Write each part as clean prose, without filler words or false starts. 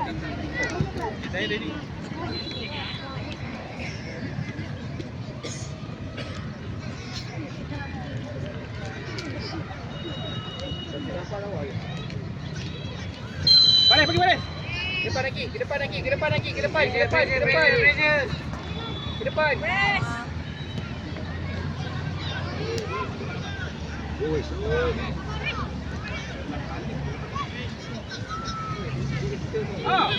Saya ready. Balik, pergi balik. Ke depan lagi, ke depan lagi, ke depan lagi, ke depan, ke depan, ke depan. Ke depan. Ah.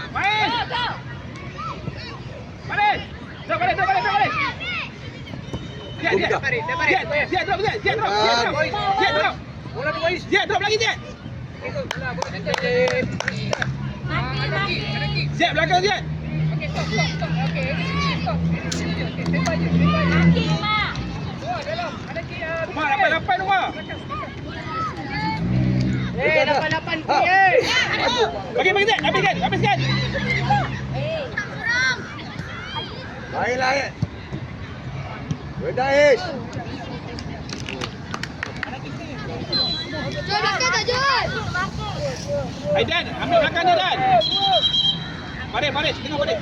Main. Balik. Dah balik, dah balik, dah balik. Dia drop, dia drop. Bola tu boys. Dia drop lagi dia. Bola, bola cantik. Anaki. Zek belakang dia. Okey, stop. Okey, sini stop. Okey, tempat je. Wah, dalam. Anaki. Rumah 88 rumah. Eh, 88 pi Bagi Zek, habiskan. Lain. Berdais. Aidan, ambil belakang dia Dan. Baris, tengok baris.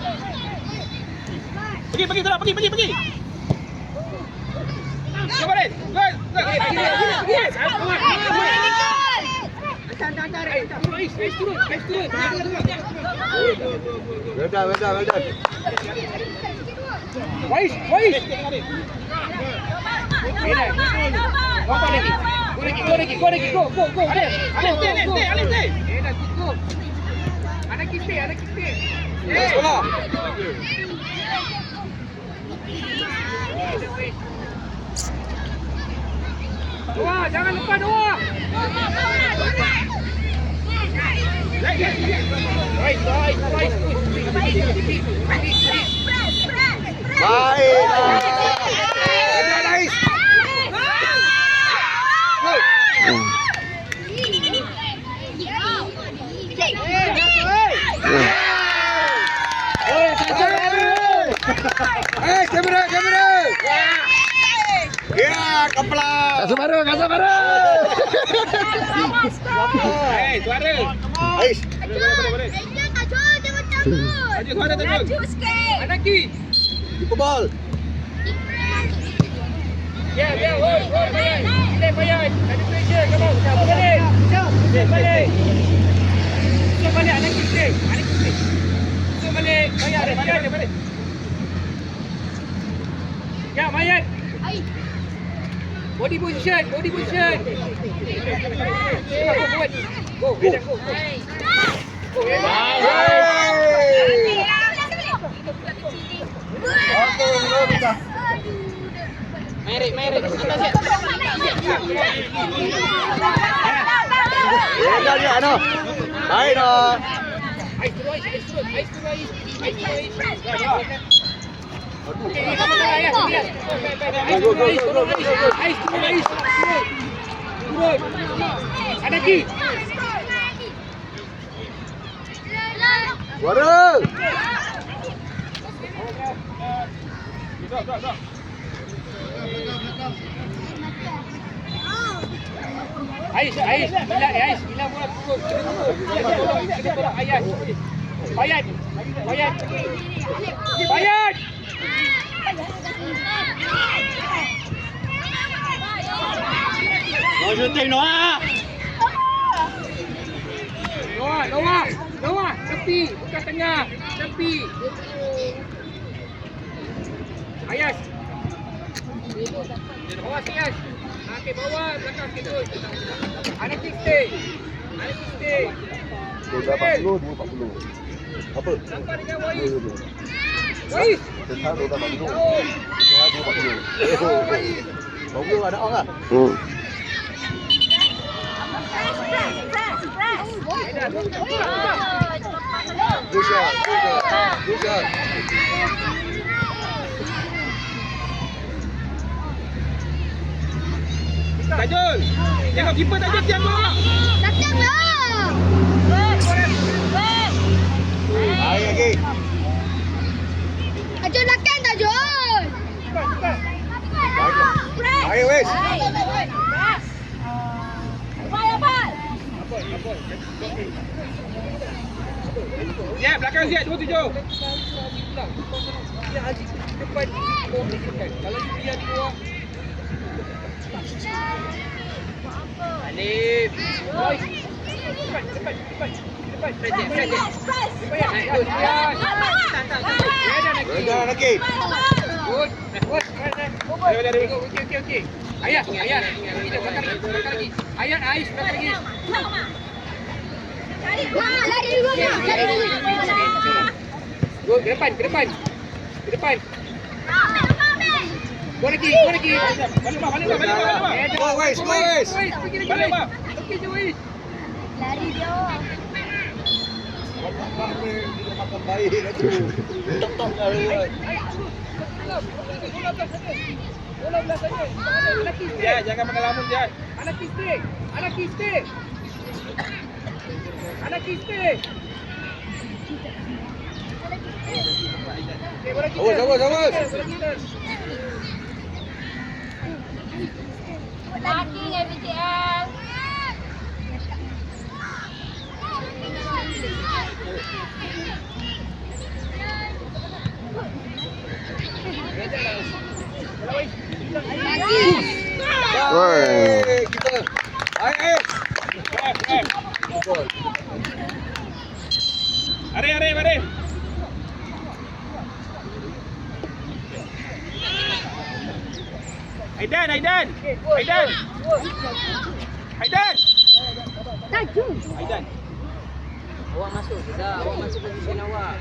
Pergi terus, pergi. Go baris. Go. Well done. Wais. Go lagi. Alif. dah tutup. Anaki stay. Sekolah. Doa, jangan lupa doa. Kamera. Ya, kepala. Kasih baru. Suara. Ais. Boleh. Maju suara. Anaki. Jumpa bal. Ya, hold, Bayan. Bayan. Ada pressure, come on. Balik. Balik. Anaki stay. Balik. Bayan, balik. Ya, Mayan. Body position. Go. Merit. Dia ano? Baik dah. Ice to Anaki. Suara. Ais. Hilang bola turun. Kita tolong Ayas. Bayan. Mau syuting Noah. Noah, tepi, bukan tengah. Tepi. Ayas. Awas Ayas. Okey, bawah belakang sikit. Anaki stay. Berapa kilo? 240. Apa? Nampak dengan Wais. Wais. Tetap 240 kilo. Tetap 240 kilo. Bau ada orang ah? Good shot. Tajul. Tengok keeper Tajul tiang bola. Baik lagi. Tajul belakang Tajul. Baik wes. Belakang Ziad 27. Dia Aziz depan. Kalau you biar di bawah. Alif. Depan. Jangan lagi. Good. Okey. Ayat. Kita belakang lagi. Ayat Ais belakang lagi. Lari dulu. Good, ke depan. Go lagi. Balik bang. Go guys. Balik bang. Okey je Wais. Lari dia. Makan baik kat tu. Tok kali. Bola belah sana. Anak kiste. Ziad, jangan mengelamun Ziad. Anak kiste. Okey, bola kita. Awas. Bola kita. Lagi FTL. Hey, kita. Ayo. Gol. Arif. Aidan. Taju. Aidan. Awak masuk position awak.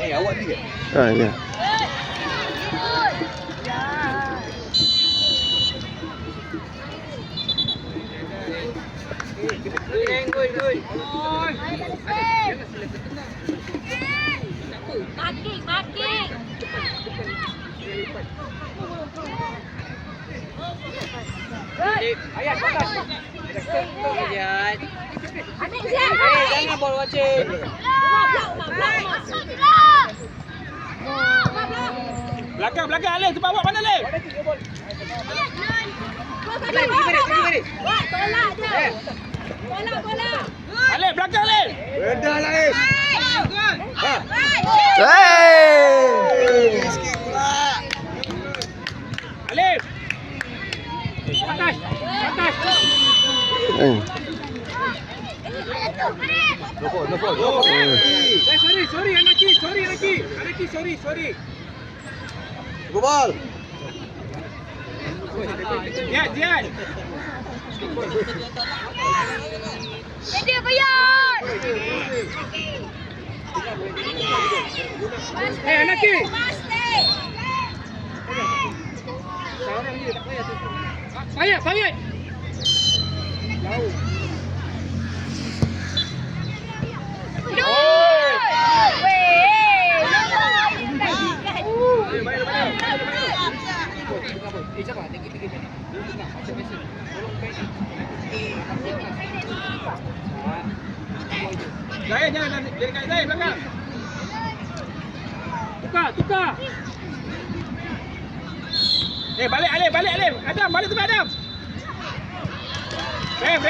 Ni awak ni ke? Ya. Good. Marking. Ayat batas. Ayat. Ambil Ziad. Jangan bola wajib. Belakang Alif, tempat awak mana Alif? Tolak dia. Bola. Alif, belakang Alif. Rendah lah Is. Ha. Hey! Sikit pula. Alif. Atas. No fall. Sorry Anaki, sorry. Go ball. Ziad. Dia bayar. Anaki. Payat. Siapa? Tiga. Macam biasa. Jangan dekat saya belakang. Tukar. Balik Alif. Adam, balik tempat Adam. Rem.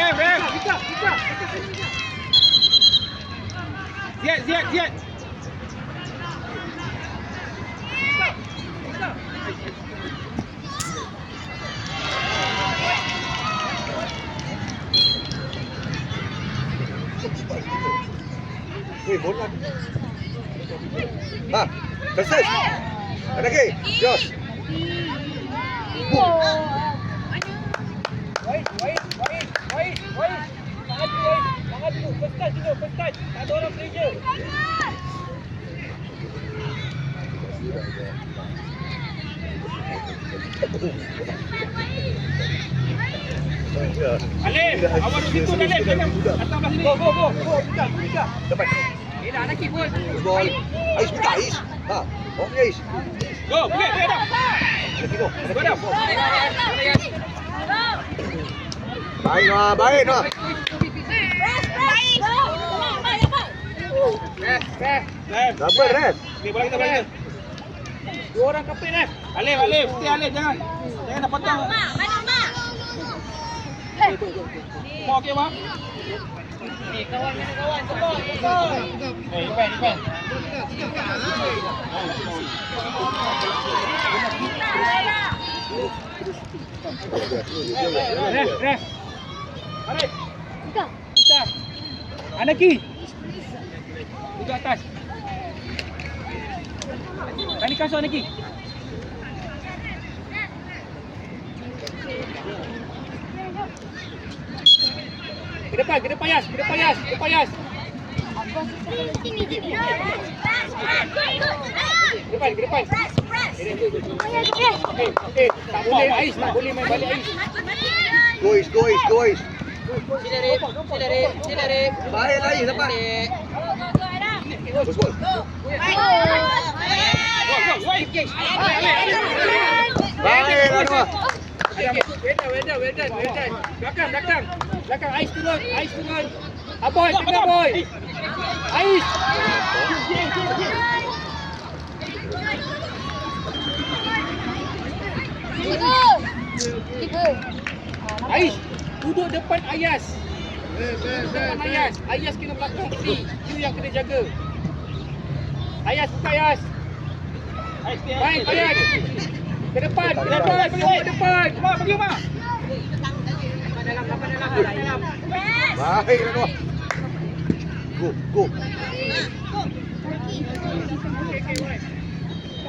Tukar. Ziad. Weh, bola. Ha. Versus. Ada lagi. Jos. Wait. Tangan dulu. First touch. Tak ada orang pressure. Alif, awak duduk situ Alif. Jangan datang belah sini. Go. Buka. Dapat. Dah Anaki pun. Ball. Ais buka Ais. Ha. Okey Ais. Go, pergi Adam. Lagi go. Go Adam. Ayat. Baik Noah, baik Noah. Double ref. Ni bola kita balik. Dua orang kapten Alif, Alif, mesti Alif jangan. Jangan nak potong. Mau okey bang? Ipan. Ref. Alif. Ika. Anaki. Duduk atas. Tadi kasut Anaki. Ke depan Yas. Ke depan. Okey. Tak boleh Ais, tak boleh main balik Ais. Gois. Sila Rip. Baik lagi dapat. Bos. Go. Baik Noah. Well done. Belakang Ais turun. Aboy, tengah boy. Ais. Ais, duduk depan Ayas. Ayas kena belakang free. You yang kena jaga. Ayas buka Ayas. Baik Ayas. Ke depan. Pergi Umar. Dalam. Baik Noah. Go.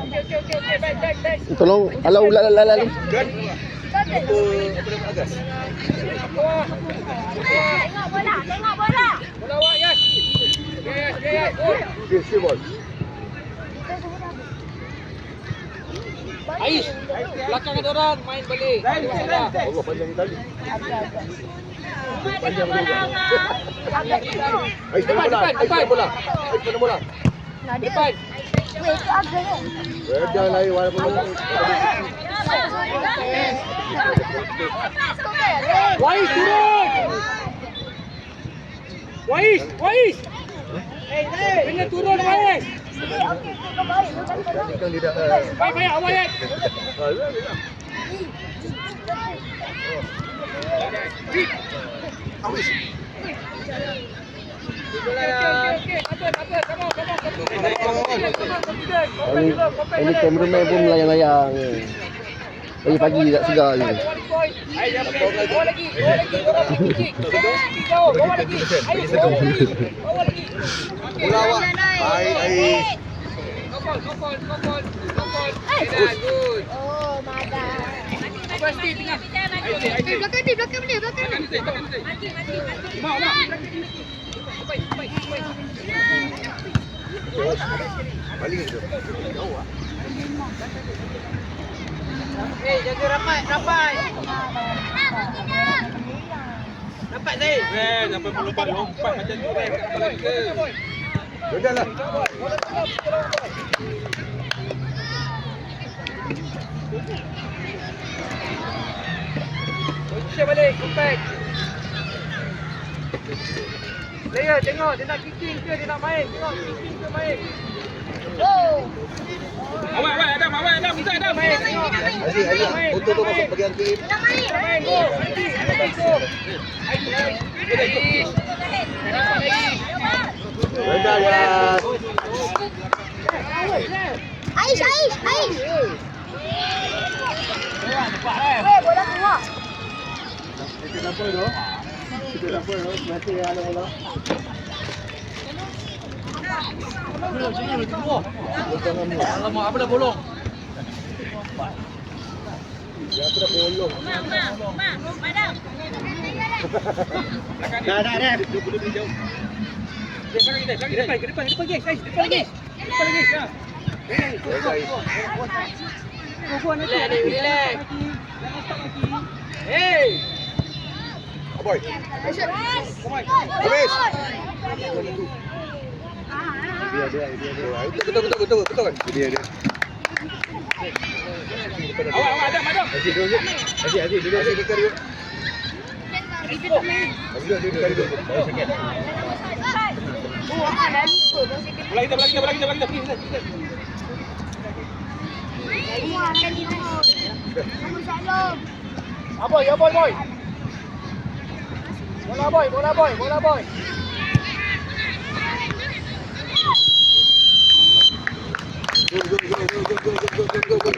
Okay, baik. Tolong alau lala. Dan apa nama Agas? Tengok bola. Bola awak Yas. Yes. Field ball. Ais, belakang ada orang main balik. Allah panjang tali. Panjang juga. Ais pandang bola. Depan. Beda lagi walaupun Wais turun. Wais. Kena turun Wais. kan tidak. Baik awal ya. Awis. Ini cameraman pun melayang-layang. Pagi-pagi tak segar je. Bola awak. Baik Ais. Oh, madah. Belakang dia. Balik tu. Jaga rapat. Rapat Zaid. Sampai lompat macam tu Beda lah. Posisi balik, compact. Player tengok dia nak kicking ke dia nak main. Tengok kicking ke main. Awak Adam, bisa Adam. Main tengok. Aziz, untuk tu masuk bagian tim. Main go. Beda ya. Ais. Bola keluar. Alamak, apa dah bolong? Ya, aku dah bolong. Madam. Dah. Dia boleh beri jauh. Ke depan guys. Depan lagi. Ya. Relax. Hey. Aboy. Come on. Habis. Dia. Betul kan? Dia. Awak Adam. Aziz dulu. Aziz dulu. Aziz dekat dia. Duduk. Baru sikit. Oh, dah lupa. Bola kita. Pergi. Semua akan di nombor. Nombor Syalom. Boy. Bola boy. Go.